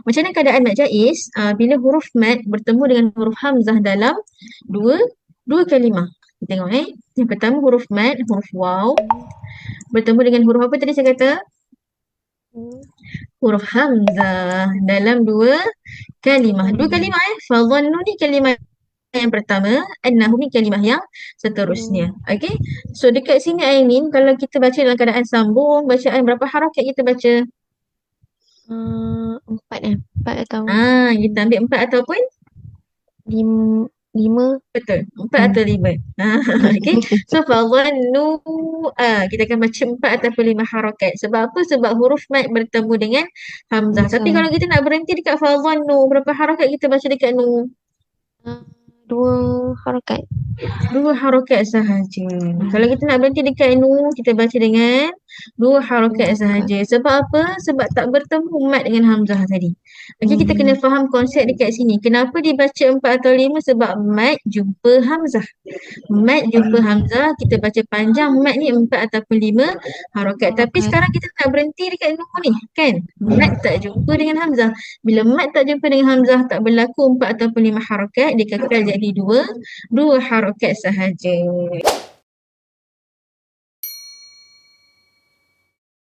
Macam mana keadaan mad jaiz? Bila huruf mad bertemu dengan huruf hamzah dalam dua dua kalimah. Kita tengok Yang pertama huruf mad, huruf waw bertemu dengan huruf apa tadi saya kata? Huruf hamzah dalam dua kalimah. Dua kalimah Fadhannu ni kalimah yang pertama, annahu ni kalimah yang seterusnya. Okay. So dekat sini Aimin, kalau kita baca dalam keadaan sambung, bacaan berapa harakat kita baca? Empat empat atau Kita ambil 4 ataupun? lima. Betul. 4 atau 5. Okay. So fadhannu, kita akan baca 4 ataupun 5 harakat. Sebab apa? Sebab huruf mad bertemu dengan hamzah. Tapi kalau kita nak berhenti dekat fadhannu, berapa harakat kita baca dekat nu? Dua harakat. 2 harakat sahaja. Kalau kita nak berhenti dekat nu, kita baca dengan 2 harakat sahaja. Sebab apa? Sebab tak bertemu mad dengan hamzah tadi. Okey, kita kena faham konsep dekat sini. Kenapa dibaca 4 atau 5? Sebab mad jumpa hamzah. Mad jumpa hamzah, kita baca panjang mad ni 4 ataupun 5 harakat. Tapi sekarang kita nak berhenti dekat nu ni, kan? Mad tak jumpa dengan hamzah. Bila mad tak jumpa dengan hamzah, tak berlaku 4 ataupun 5 harakat, dia kekal jadi 2 harakat sahaja.